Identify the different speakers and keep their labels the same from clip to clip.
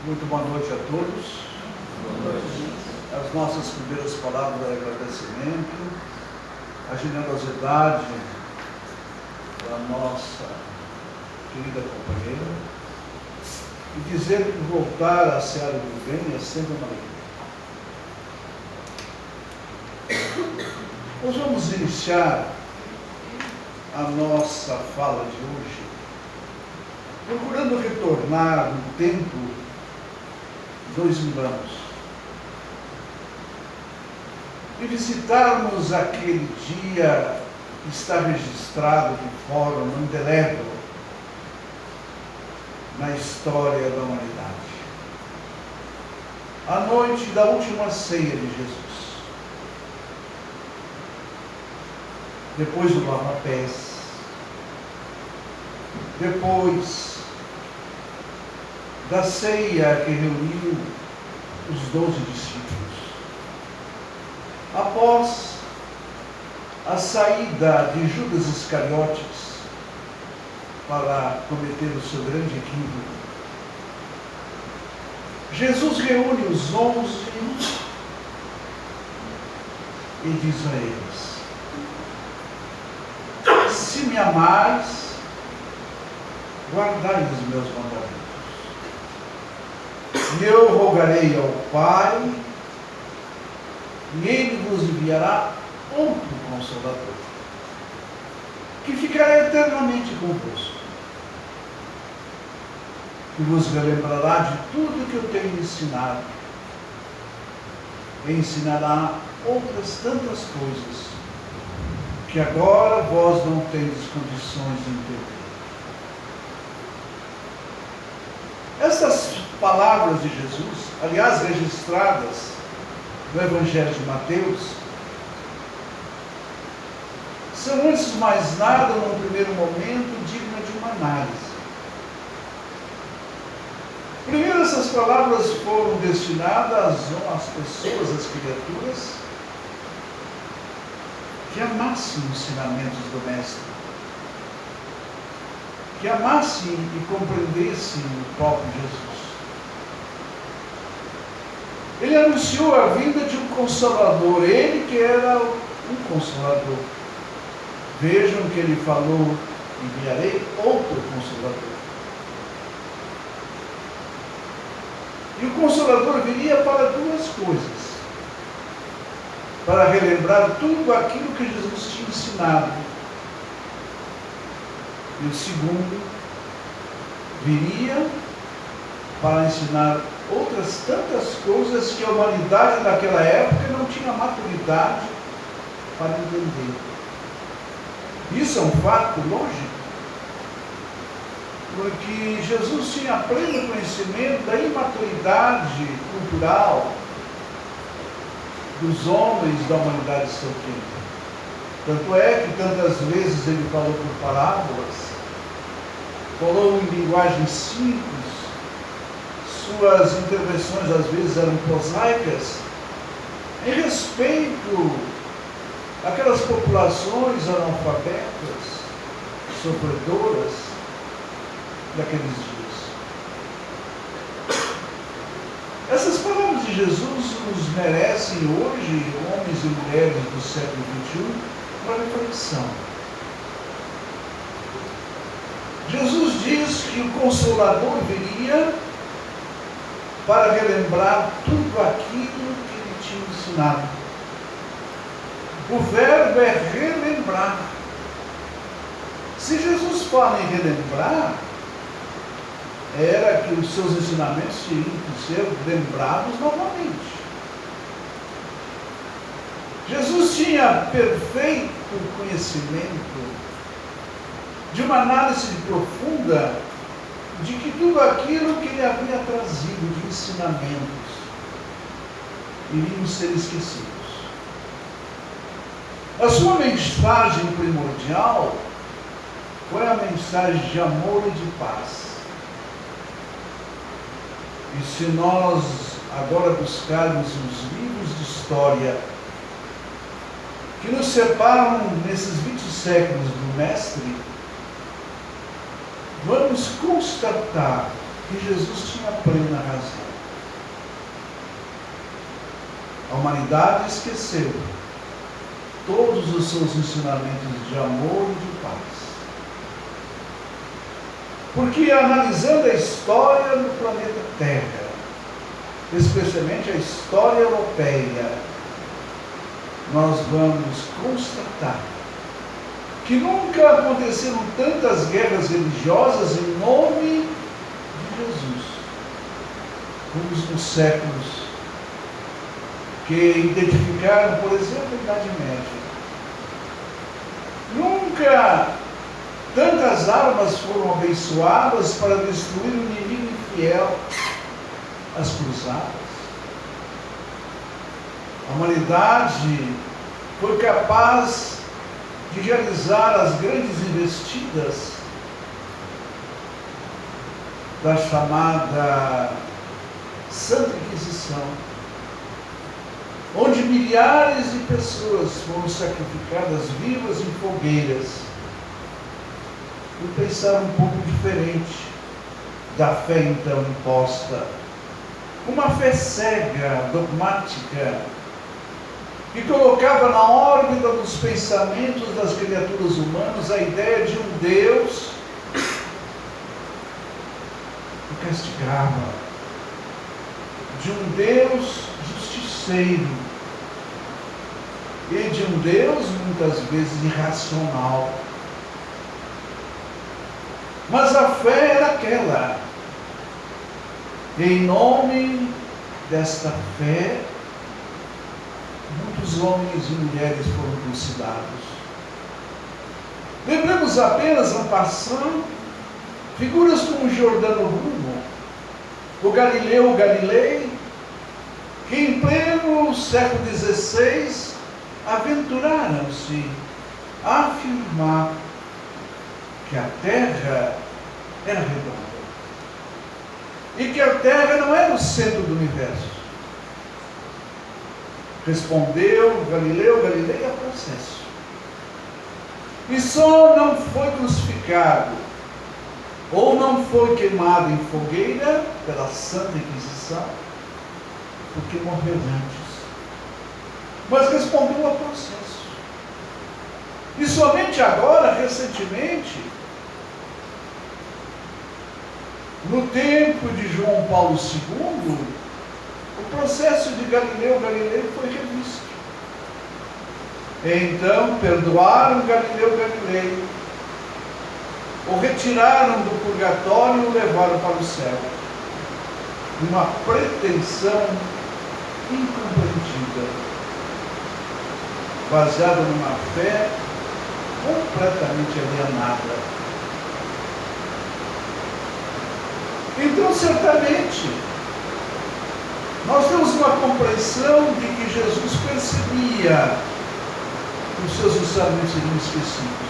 Speaker 1: Muito boa noite a todos.
Speaker 2: Boa noite.
Speaker 1: As nossas primeiras palavras de agradecimento, a generosidade da nossa querida companheira, e dizer que voltar à Seara do Bem é sempre uma alegria. Nós vamos iniciar a nossa fala de hoje procurando retornar no tempo 2000 anos e visitarmos aquele dia que está registrado de forma indelével na história da humanidade. A noite da última ceia de Jesus. Depois do lava-pés, depois da ceia que reuniu os 12 discípulos, após a saída de Judas Iscariotes para cometer o seu grande equívoco, Jesus reúne os 11 e diz a eles: se me amais, guardai os meus mandamentos. E eu rogarei ao Pai, e Ele vos enviará outro Consolador, que ficará eternamente convosco, que vos relembrará de tudo que eu tenho ensinado, e ensinará outras tantas coisas, que agora vós não tendes condições de entender. Estas palavras de Jesus, aliás, registradas no Evangelho de Mateus, são, antes de mais nada, num primeiro momento, dignas de uma análise. Primeiro, essas palavras foram destinadas às pessoas, às criaturas, que amassem os ensinamentos do Mestre, que amassem e compreendessem o próprio Jesus. Ele anunciou a vinda de um Consolador, ele que era um Consolador. Vejam que ele falou: enviarei outro Consolador. E o Consolador viria para duas coisas: para relembrar tudo aquilo que Jesus tinha ensinado. E o segundo, viria para ensinar outras tantas coisas que a humanidade naquela época não tinha maturidade para entender. Isso é um fato lógico, porque Jesus tinha pleno conhecimento da imaturidade cultural dos homens da humanidade de seu tempo. Tanto é que tantas vezes ele falou por parábolas, falou em linguagem simples, suas intervenções às vezes eram prosaicas, em respeito àquelas populações analfabetas, sofredoras daqueles dias. Essas palavras de Jesus nos merecem hoje, homens e mulheres do século XXI, uma reflexão. Jesus diz que o Consolador viria para relembrar tudo aquilo que ele tinha ensinado. O verbo é relembrar. Se Jesus fala em relembrar, era que os seus ensinamentos teriam que ser lembrados novamente. Jesus tinha perfeito conhecimento de uma análise profunda de que tudo aquilo que ele havia trazido de ensinamentos iriam ser esquecidos. A sua mensagem primordial foi a mensagem de amor e de paz. E se nós agora buscarmos os livros de história que nos separam nesses 20 séculos do Mestre, vamos constatar que Jesus tinha plena razão. A humanidade esqueceu todos os seus ensinamentos de amor e de paz. Porque analisando a história do planeta Terra, especialmente a história europeia, nós vamos constatar que nunca aconteceram tantas guerras religiosas em nome de Jesus, como nos séculos que identificaram, por exemplo, a Idade Média. Nunca tantas armas foram abençoadas para destruir o inimigo infiel, as cruzadas. A humanidade foi capaz de realizar as grandes investidas da chamada Santa Inquisição, onde milhares de pessoas foram sacrificadas vivas em fogueiras, e pensaram um pouco diferente da fé então imposta. Uma fé cega, dogmática, que colocava na órbita dos pensamentos das criaturas humanas a ideia de um Deus que castigava, de um Deus justiceiro e de um Deus muitas vezes irracional. Mas a fé era aquela. E em nome desta fé, muitos homens e mulheres foram trucidados. Lembramos apenas, en passant, figuras como Giordano Bruno, o Galileu Galilei, que em pleno século XVI aventuraram-se a afirmar que a Terra era redonda e que a Terra não era o centro do universo. Respondeu Galileu Galilei a processo. E só não foi crucificado ou não foi queimado em fogueira pela Santa Inquisição porque morreu antes. Mas respondeu ao processo. E somente agora, recentemente, no tempo de João Paulo II, o processo de Galileu Galilei foi revisto. Então, perdoaram Galileu Galilei, o retiraram do purgatório e o levaram para o céu. Uma pretensão incompreendida, baseada numa fé completamente alienada. Então, certamente, nós temos uma compreensão de que Jesus percebia que os seus ensinamentos seriam esquecidos.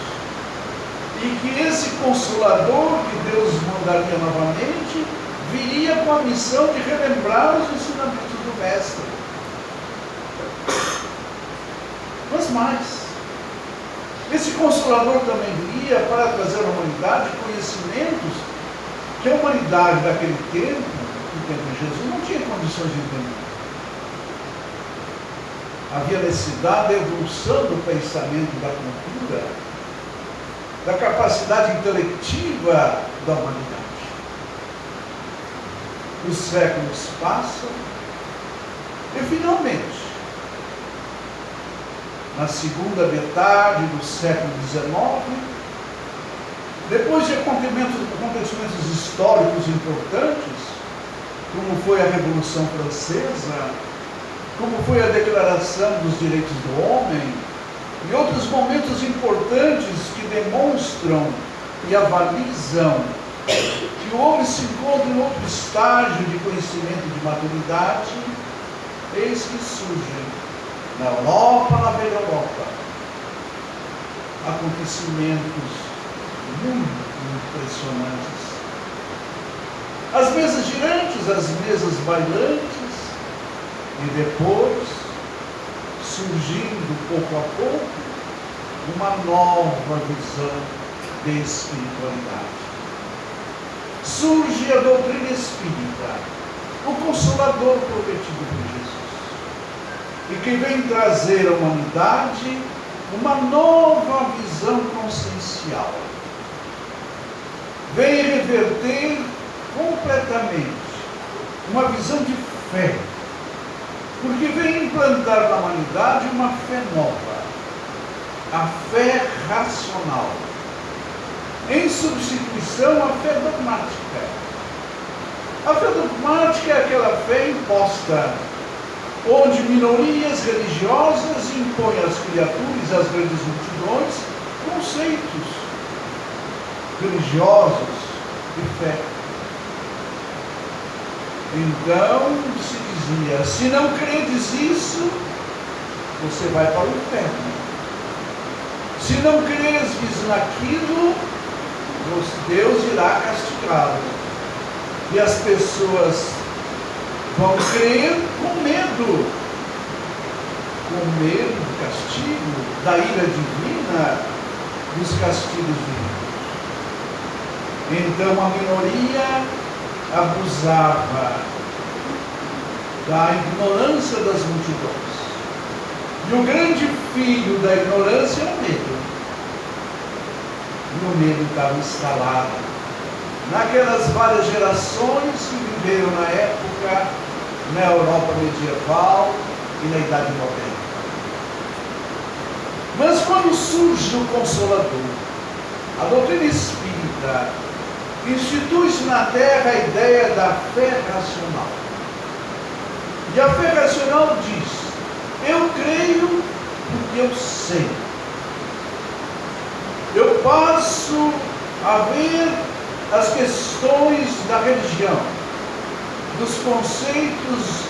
Speaker 1: E que esse Consolador que Deus mandaria novamente, viria com a missão de relembrar os ensinamentos do Mestre. Mas mais, esse Consolador também viria para trazer à humanidade conhecimentos que a humanidade daquele tempo, no tempo de Jesus, não tinha condições de entender. Havia necessidade da evolução do pensamento, da cultura, da capacidade intelectiva da humanidade. Os séculos passam e, finalmente, na segunda metade do século XIX, depois de acontecimentos históricos importantes, como foi a Revolução Francesa, como foi a Declaração dos Direitos do Homem, e outros momentos importantes que demonstram e avalizam que o homem se encontra em outro estágio de conhecimento e de maturidade, eis que surgem na Europa, na velha Europa, acontecimentos muito impressionantes. As mesas girantes, as mesas bailantes, e depois, surgindo pouco a pouco, uma nova visão de espiritualidade. surge a doutrina espírita, o Consolador prometido por Jesus, e que vem trazer à humanidade uma nova visão consciencial. Vem reverter completamente uma visão de fé, porque vem implantar na humanidade uma fé nova, a fé racional, em substituição à fé dogmática. A fé dogmática é aquela fé imposta, onde minorias religiosas impõem às criaturas, às grandes multidões, conceitos religiosos de fé. Então se dizia: se não credes isso, você vai para o inferno. Se não creres naquilo, Deus irá castigá-lo. E as pessoas vão crer com medo do castigo, da ira divina, dos castigos divinos. Então a minoria abusava da ignorância das multidões. E o grande filho da ignorância é o medo. E o medo estava instalado naquelas várias gerações que viveram na época, na Europa medieval e na Idade Moderna. Mas quando surge o Consolador, a doutrina espírita institui-se na Terra a ideia da fé racional. E a fé racional diz: eu creio porque eu sei. Eu passo a ver as questões da religião, dos conceitos,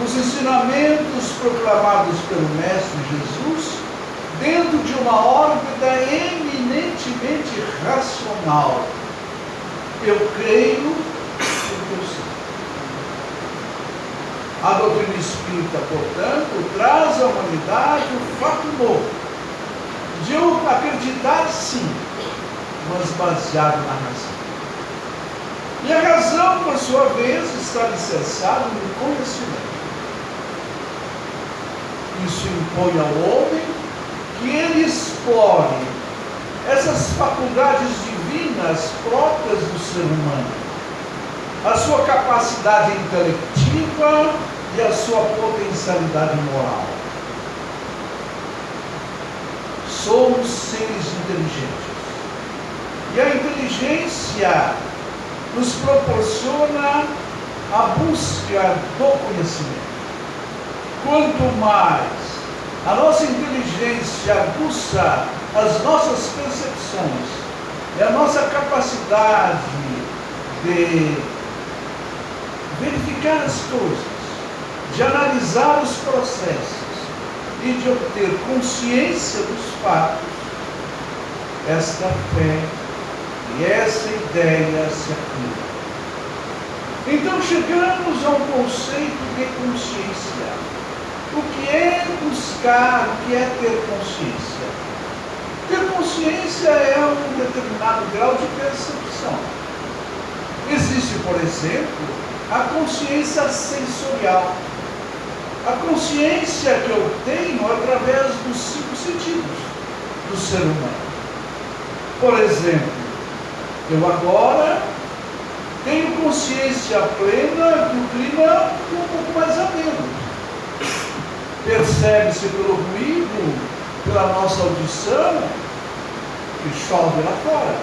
Speaker 1: dos ensinamentos proclamados pelo Mestre Jesus, dentro de uma órbita eminentemente racional. Eu creio porque eu sei. A doutrina espírita, portanto, traz à humanidade o fato novo de eu acreditar sim, mas baseado na razão. E a razão, por sua vez, está alicerçada no conhecimento. Isso impõe ao homem que ele explore essas faculdades divinas próprias do ser humano, a sua capacidade intelectiva e a sua potencialidade moral. Somos seres inteligentes. E a inteligência nos proporciona a busca do conhecimento. Quanto mais a nossa inteligência aguça as nossas percepções e a nossa capacidade de verificar as coisas, de analisar os processos e de obter consciência dos fatos, esta fé e essa ideia se aplica. Então chegamos a um conceito de consciência. O que é buscar, o que é ter consciência? Ter consciência é um determinado grau de percepção. Existe, por exemplo, a consciência sensorial. A consciência que eu tenho através dos 5 sentidos do ser humano. Por exemplo, eu agora tenho consciência plena que o clima é um pouco mais ameno. Percebe-se pelo ruído, pela nossa audição, que chove lá fora.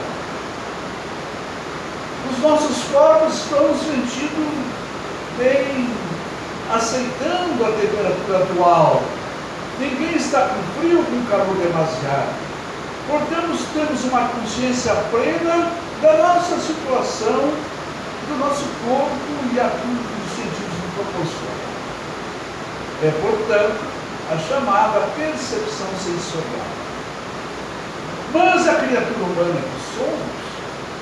Speaker 1: Os nossos corpos estão nos sentindo bem, aceitando a temperatura atual. Ninguém está com frio ou com calor demasiado. Portanto, temos uma consciência plena da nossa situação, do nosso corpo e a tudo que os sentidos nos proporcionam. É, portanto, a chamada percepção sensorial. Mas a criatura humana que somos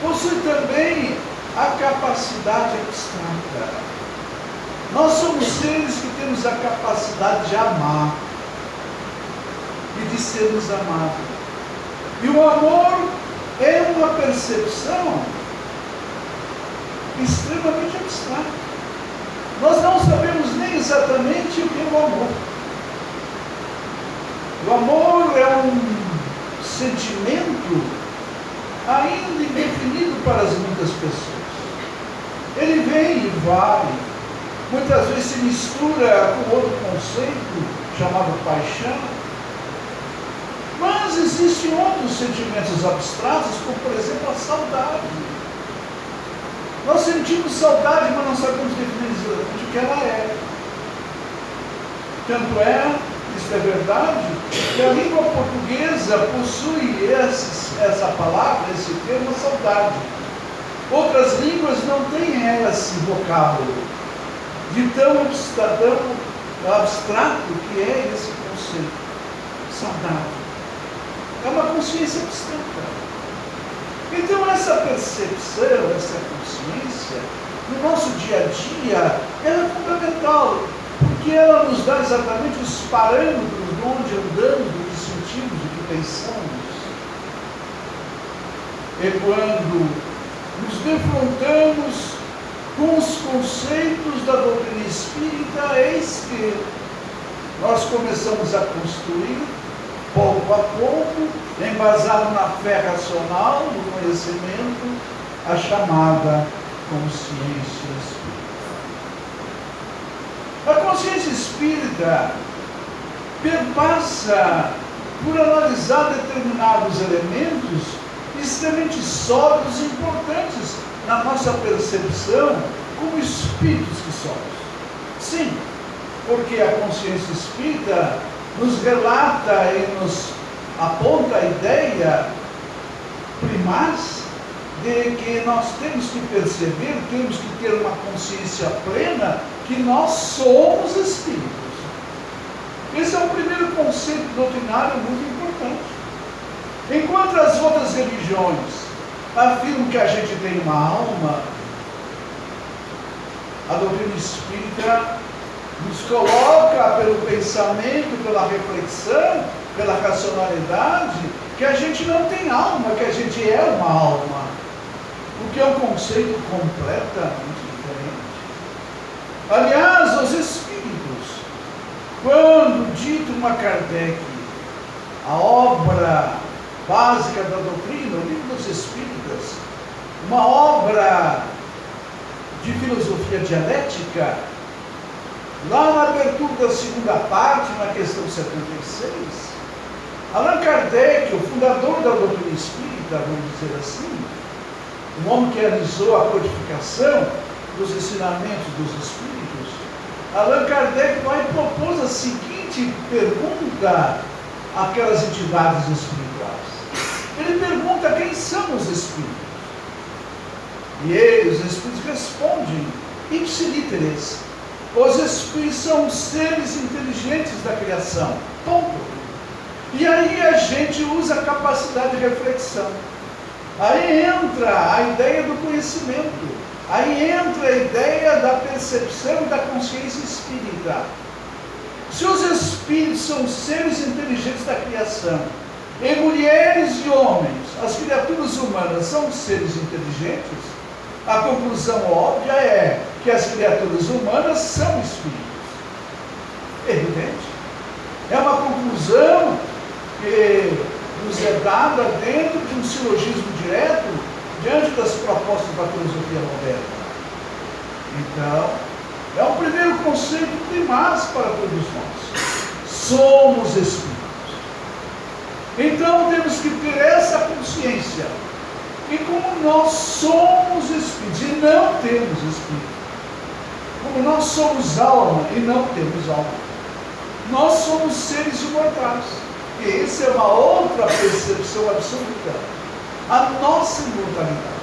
Speaker 1: possui também a capacidade abstrata. Nós somos seres que temos a capacidade de amar e de sermos amados. E o amor é uma percepção extremamente abstrato. Nós não sabemos nem exatamente o que é o amor. O amor é um sentimento ainda indefinido para muitas pessoas. Ele vem e vai, muitas vezes se mistura com outro conceito chamado paixão. Mas existem outros sentimentos abstratos, como por exemplo a saudade. Nós sentimos saudade, mas não sabemos definir exatamente o que ela é. Tanto é, isso é verdade, que a língua portuguesa possui essa palavra, esse termo, saudade. Outras línguas não têm esse vocábulo de tão abstrato que é esse conceito. Saudade. É uma consciência abstrata. Então essa percepção, essa consciência, no nosso dia a dia, ela é fundamental, porque ela nos dá exatamente os parâmetros de onde andamos, do que sentimos, do que pensamos. E quando nos defrontamos com os conceitos da doutrina espírita, eis que nós começamos a construir, pouco a pouco, embasado na fé racional, no conhecimento, a chamada consciência espírita. A consciência espírita perpassa por analisar determinados elementos extremamente sólidos e importantes na nossa percepção como espíritos que somos. Sim, porque a consciência espírita nos relata e nos aponta a ideia primaz de que nós temos que perceber, temos que ter uma consciência plena que nós somos espíritos. Esse é o primeiro conceito doutrinário muito importante. Enquanto as outras religiões afirmam que a gente tem uma alma, a doutrina espírita nos coloca pelo pensamento, pela reflexão, pela racionalidade, que a gente não tem alma, que a gente é uma alma. O que é um conceito completamente diferente. Aliás, os espíritos, quando dito uma Kardec, a obra básica da doutrina, o livro dos Espíritas, uma obra de filosofia dialética, lá na abertura da segunda parte, na questão 76, Allan Kardec, o fundador da doutrina espírita, vamos dizer assim, um homem que realizou a codificação dos ensinamentos dos espíritos, Allan Kardec vai e propôs a seguinte pergunta àquelas entidades espirituais. Ele pergunta quem são os espíritos. E eles, os espíritos, respondem ipsilíteres. Os espíritos são seres inteligentes da criação. Ponto. E aí a gente usa a capacidade de reflexão. Aí entra a ideia do conhecimento. Aí entra a ideia da percepção e da consciência espírita. Se os espíritos são seres inteligentes da criação, e mulheres e homens, as criaturas humanas são seres inteligentes, a conclusão óbvia é que as criaturas humanas são espíritos. Evidente. É uma conclusão que nos é dada dentro de um silogismo direto diante das propostas da filosofia moderna. Então, é o primeiro conceito primaz para todos nós. Somos espíritos. Então, temos que ter essa consciência. E como nós somos espíritos e não temos espírito, como nós somos alma e não temos alma, nós somos seres imortais. E essa é uma outra percepção absoluta. A nossa imortalidade.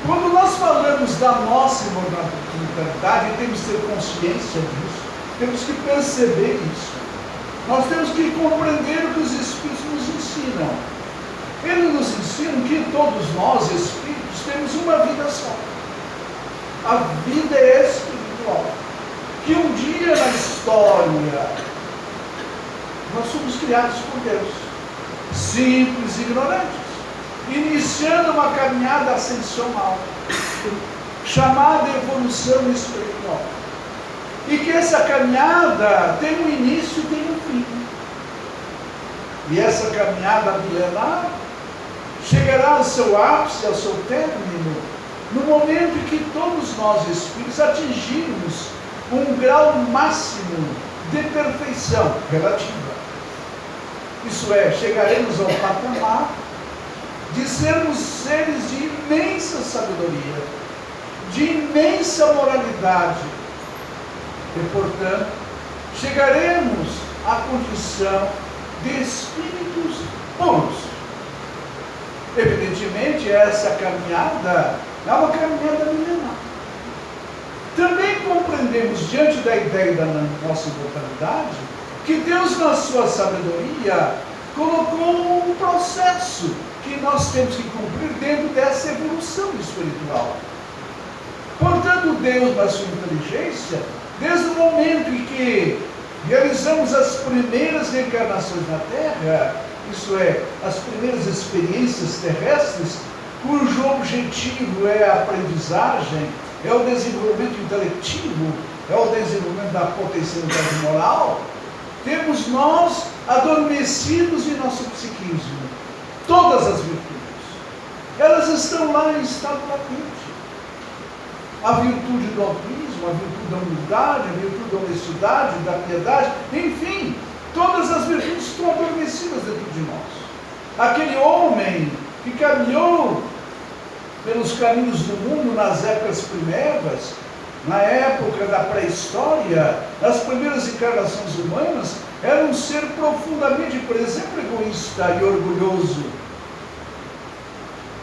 Speaker 1: Quando nós falamos da nossa imortalidade, temos que ter consciência disso, temos que perceber isso. Nós temos que compreender o que os Espíritos nos ensinam. Eles nos ensinam que todos nós, Espíritos, temos uma vida só. A vida é espiritual. Que um dia na história, nós somos criados por Deus, simples e ignorantes, iniciando uma caminhada ascensional. chamada evolução espiritual. E que essa caminhada tem um início e tem um fim. E essa caminhada milenar chegará ao seu ápice, ao seu término, no momento em que todos nós espíritos atingirmos um grau máximo de perfeição relativa. Isso é, chegaremos ao patamar de sermos seres de imensa sabedoria, de imensa moralidade. E, portanto, chegaremos à condição de espíritos puros. Evidentemente, essa caminhada é uma caminhada milenar. Também compreendemos, diante da ideia da nossa imortalidade, que Deus, na sua sabedoria, colocou um processo que nós temos que cumprir dentro dessa evolução espiritual. Portanto, Deus, na sua inteligência, desde o momento em que realizamos as primeiras reencarnações na Terra, isso é, as primeiras experiências terrestres, cujo objetivo é a aprendizagem, é o desenvolvimento intelectivo, é o desenvolvimento da potencialidade moral, temos nós adormecidos em nosso psiquismo todas as virtudes. Elas estão lá em estado latente. A virtude do altruísmo, a virtude da humildade, a virtude da honestidade, da piedade, enfim, todas as virtudes estão adormecidas dentro de nós. Aquele homem que caminhou pelos caminhos do mundo nas épocas primeiras, na época da pré-história, nas primeiras encarnações humanas, era um ser profundamente, por exemplo, egoísta e orgulhoso.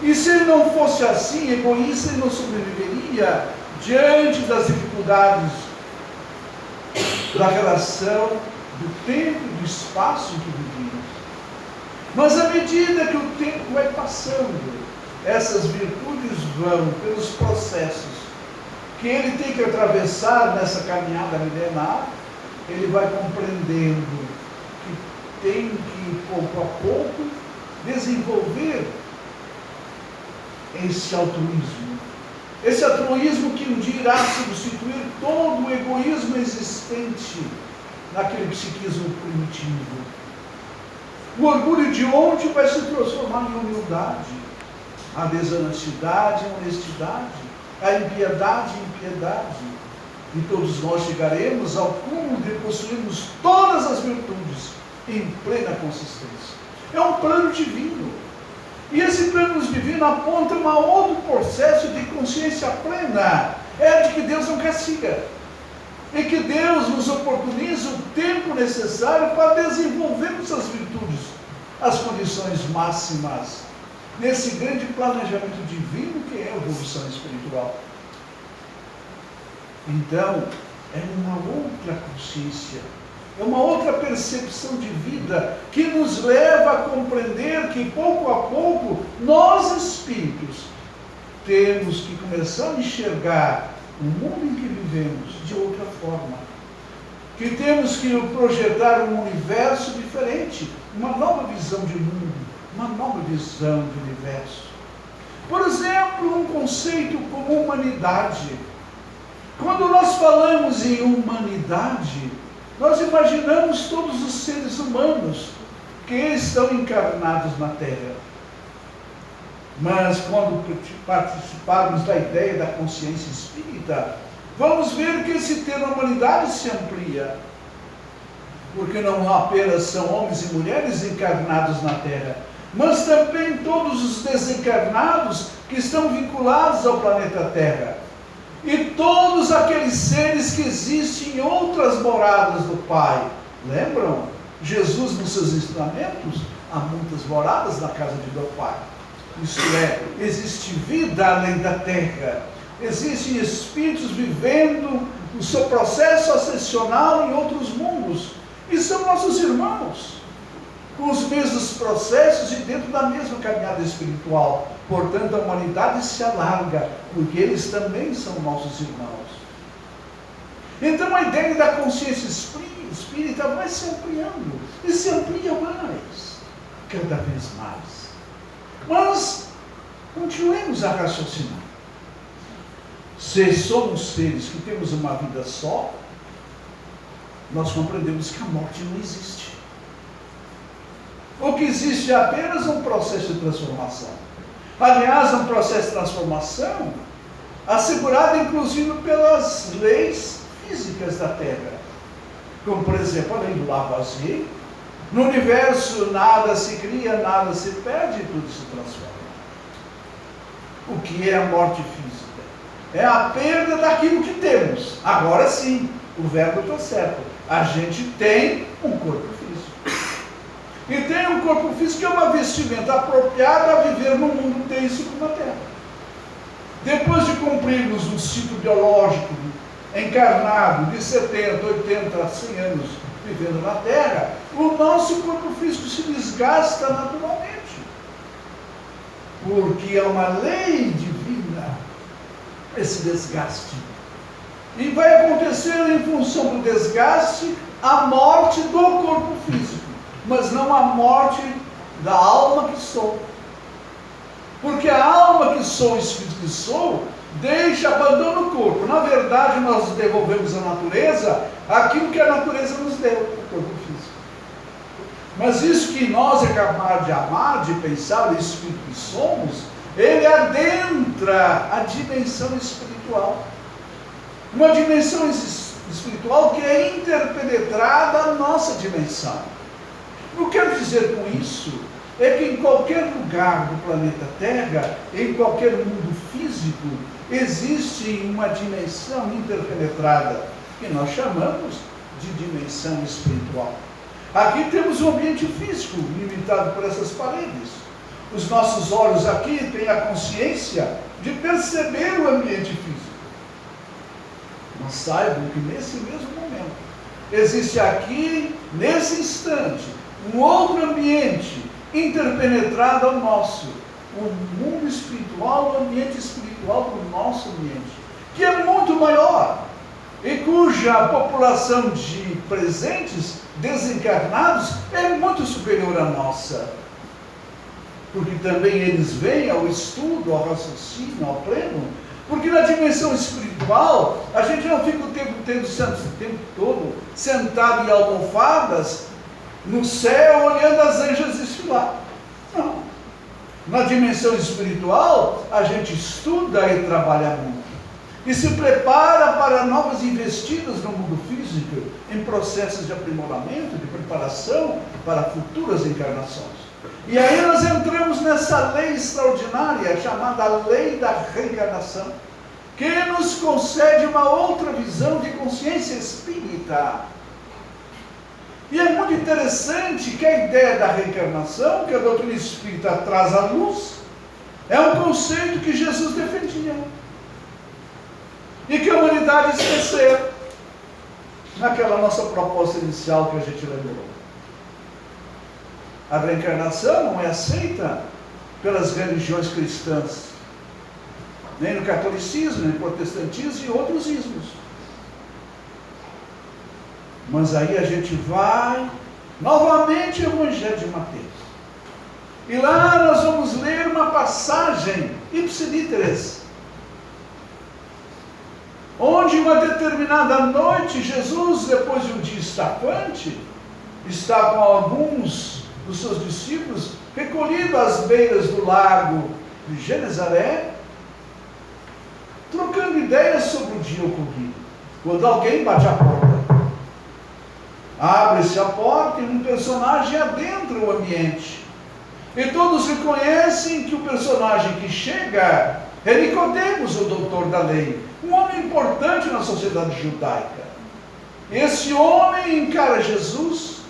Speaker 1: E se ele não fosse assim, egoísta, ele não sobreviveria diante das dificuldades da relação, do tempo e do espaço em que vivemos. Mas à medida que o tempo vai passando, essas virtudes vão pelos processos que ele tem que atravessar nessa caminhada milenar, ele vai compreendendo que tem que, pouco a pouco, desenvolver esse altruísmo. Esse altruísmo que um dia irá substituir todo o egoísmo existente naquele psiquismo primitivo. O orgulho de ontem vai se transformar em humildade, a desonestidade em honestidade, a impiedade em piedade. E todos nós chegaremos ao cúmulo de possuirmos todas as virtudes em plena consistência. É um plano divino. E esse plano divino aponta um outro processo de consciência plena. É de que Deus não castiga. E que Deus nos oportuniza o tempo necessário para desenvolvermos essas virtudes, as condições máximas, nesse grande planejamento divino que é a evolução espiritual. Então, é uma outra consciência, é uma outra percepção de vida que nos leva a compreender que pouco a pouco nós espíritos temos que começar a enxergar o mundo em que vivemos de outra forma, que temos que projetar um universo diferente, uma nova visão de mundo, uma nova visão de universo. Por exemplo, um conceito como humanidade. Quando nós falamos em humanidade, nós imaginamos todos os seres humanos que estão encarnados na Terra. Mas quando participarmos da ideia da consciência espírita, vamos ver que esse termo humanidade se amplia. Porque não apenas são homens e mulheres encarnados na Terra, mas também todos os desencarnados que estão vinculados ao planeta Terra. E todos aqueles seres que existem em outras moradas do Pai. Lembram? Jesus, nos seus ensinamentos, há muitas moradas na casa de meu Pai. Isto é, existe vida além da Terra. Existem espíritos vivendo o seu processo ascensional em outros mundos. E são nossos irmãos, com os mesmos processos e dentro da mesma caminhada espiritual. Portanto, a humanidade se alarga, porque eles também são nossos irmãos. Então, a ideia da consciência espírita vai se ampliando, e se amplia mais, cada vez mais. Mas, continuemos a raciocinar. Se somos seres que temos uma vida só, nós compreendemos que a morte não existe. O que existe é apenas um processo de transformação. Aliás, um processo de transformação assegurado inclusive pelas leis físicas da Terra. Como, por exemplo, a lei do Lavoisier. No universo nada se cria, nada se perde, tudo se transforma. O que é a morte física? É a perda daquilo que temos. Agora sim, o verbo está certo. A gente tem um corpo físico. E tem um corpo físico que é uma vestimenta apropriada a viver no mundo denso como a Terra. Depois de cumprirmos um ciclo biológico encarnado de 70, 80, 100 anos vivendo na Terra, o nosso corpo físico se desgasta naturalmente. Porque é uma lei divina esse desgaste. E vai acontecer em função do desgaste a morte do corpo físico, mas não a morte da alma que sou. Porque a alma que sou, o espírito que sou, abandona o corpo. Na verdade, nós devolvemos à natureza aquilo que a natureza nos deu, o corpo físico. Mas isso que nós é capaz de amar, de pensar, o espírito que somos, ele adentra a dimensão espiritual. Uma dimensão espiritual que é interpenetrada à nossa dimensão. O que eu quero dizer com isso é que em qualquer lugar do planeta Terra, em qualquer mundo físico, existe uma dimensão interpenetrada, que nós chamamos de dimensão espiritual. Aqui temos um ambiente físico, limitado por essas paredes. Os nossos olhos aqui têm a consciência de perceber o ambiente físico. Mas saibam que nesse mesmo momento, existe aqui, nesse instante, um outro ambiente interpenetrado ao nosso, o mundo espiritual, o ambiente espiritual do nosso ambiente, que é muito maior e cuja população de presentes desencarnados é muito superior à nossa, porque também eles vêm ao estudo, ao raciocínio, ao pleno, porque na dimensão espiritual a gente não fica o tempo todo sentado em almofadas no céu olhando as anjas desfilar. Não. Na dimensão espiritual a gente estuda e trabalha muito e se prepara para novas investidas no mundo físico, em processos de aprimoramento, de preparação para futuras encarnações. E aí nós entramos nessa lei extraordinária chamada lei da reencarnação, que nos concede uma outra visão de consciência espírita. E é muito interessante que a ideia da reencarnação, que a doutrina espírita traz à luz, é um conceito que Jesus defendia. E que a humanidade esqueceu naquela nossa proposta inicial que a gente lembrou. A reencarnação não é aceita pelas religiões cristãs, nem no catolicismo, nem no protestantismo e outros ismos. Mas aí a gente vai novamente ao Evangelho de Mateus. E lá nós vamos ler uma passagem ipsilíteres, onde uma determinada noite, Jesus, depois de um dia estafante, está com alguns dos seus discípulos recolhido às beiras do lago de Genezaré, trocando ideias sobre o dia ocorrido, quando alguém bate a porta. Abre-se a porta e um personagem adentra o ambiente. E todos reconhecem que o personagem que chega é Nicodemos, o doutor da lei, um homem importante na sociedade judaica. Esse homem encara Jesus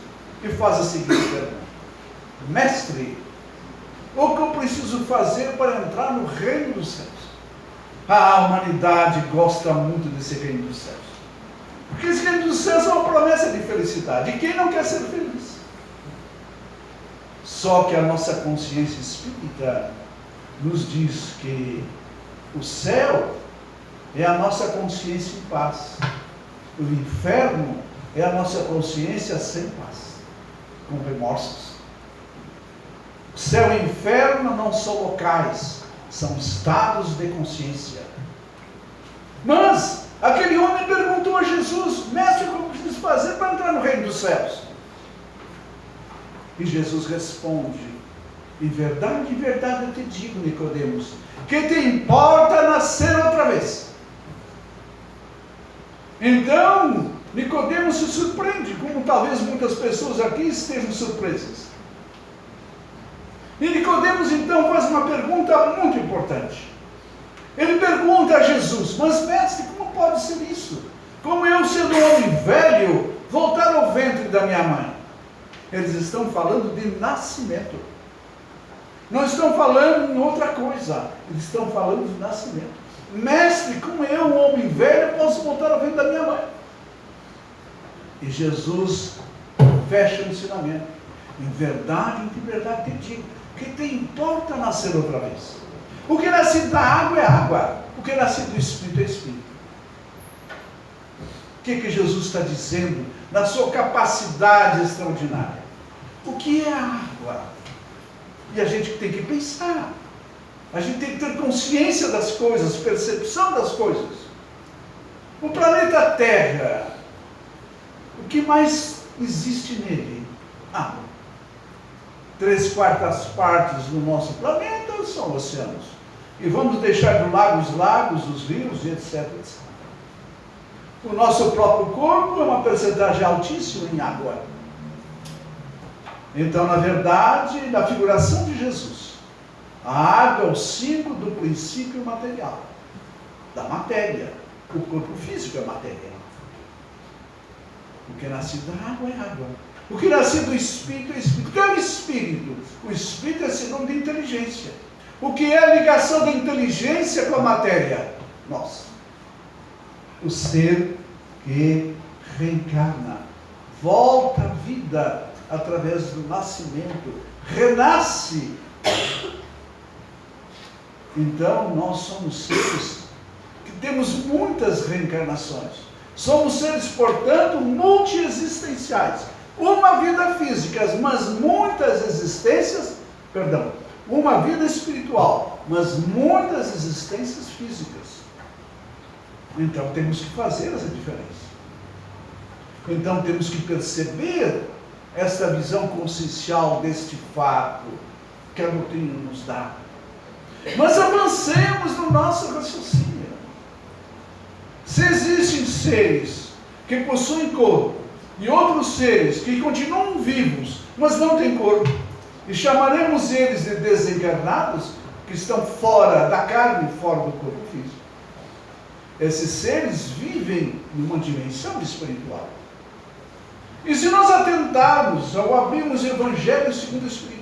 Speaker 1: e faz a seguinte pergunta: Mestre, o que eu preciso fazer para entrar no reino dos céus? A humanidade gosta muito desse reino dos céus, porque esse reino dos céus é uma promessa de felicidade, e quem não quer ser feliz? Só que a nossa consciência espírita nos diz que o céu é a nossa consciência em paz, o inferno é a nossa consciência sem paz, com remorsos. O céu e o inferno não são locais, são estados de consciência. Mas aquele homem perguntou a Jesus: mestre, como preciso fazer para entrar no reino dos céus? E Jesus responde: em verdade, eu te digo, Nicodemos, que te importa nascer outra vez. Então, Nicodemos se surpreende, como talvez muitas pessoas aqui estejam surpresas. E Nicodemos então faz uma pergunta muito importante. Ele pergunta a Jesus: mas mestre, como pode ser isso? Como eu, sendo um homem velho, voltar ao ventre da minha mãe? Eles estão falando de nascimento. Não estão falando em outra coisa. Eles estão falando de nascimento. Mestre, como eu, um homem velho, posso voltar ao ventre da minha mãe? E Jesus fecha o ensinamento. Em verdade te digo, que te importa nascer outra vez? O que é nascido da água é água. O que é nascido do Espírito é Espírito. O que Jesus está dizendo na sua capacidade extraordinária? O que é a água? E a gente tem que pensar. A gente tem que ter consciência das coisas, percepção das coisas. O planeta Terra, o que mais existe nele? Água. 3/4 partes do nosso planeta são oceanos. E vamos deixar de lado os lagos, os rios, etc. O nosso próprio corpo é uma percentagem altíssima em água. Então, na verdade, na figuração de Jesus, a água é o símbolo do princípio material, da matéria. O corpo físico é matéria. O que é nascido da água é água. O que é nascido do Espírito é Espírito. O que é o Espírito? O Espírito é sinônimo de inteligência. O que é a ligação da inteligência com a matéria? Nós. O ser que reencarna, volta à vida através do nascimento, renasce. Então, nós somos seres que temos muitas reencarnações. Somos seres, portanto, multiexistenciais. Uma vida física, mas muitas existências, uma vida espiritual, mas muitas existências físicas. Então, temos que fazer essa diferença. Então, temos que perceber essa visão consciencial deste fato que a doutrina nos dá. Mas avancemos no nosso raciocínio. Se existem seres que possuem corpo e outros seres que continuam vivos, mas não têm corpo, e chamaremos eles de desencarnados, que estão fora da carne, fora do corpo físico. Esses seres vivem numa dimensão espiritual. E se nós atentarmos ao abrirmos o Evangelho segundo o Espiritismo,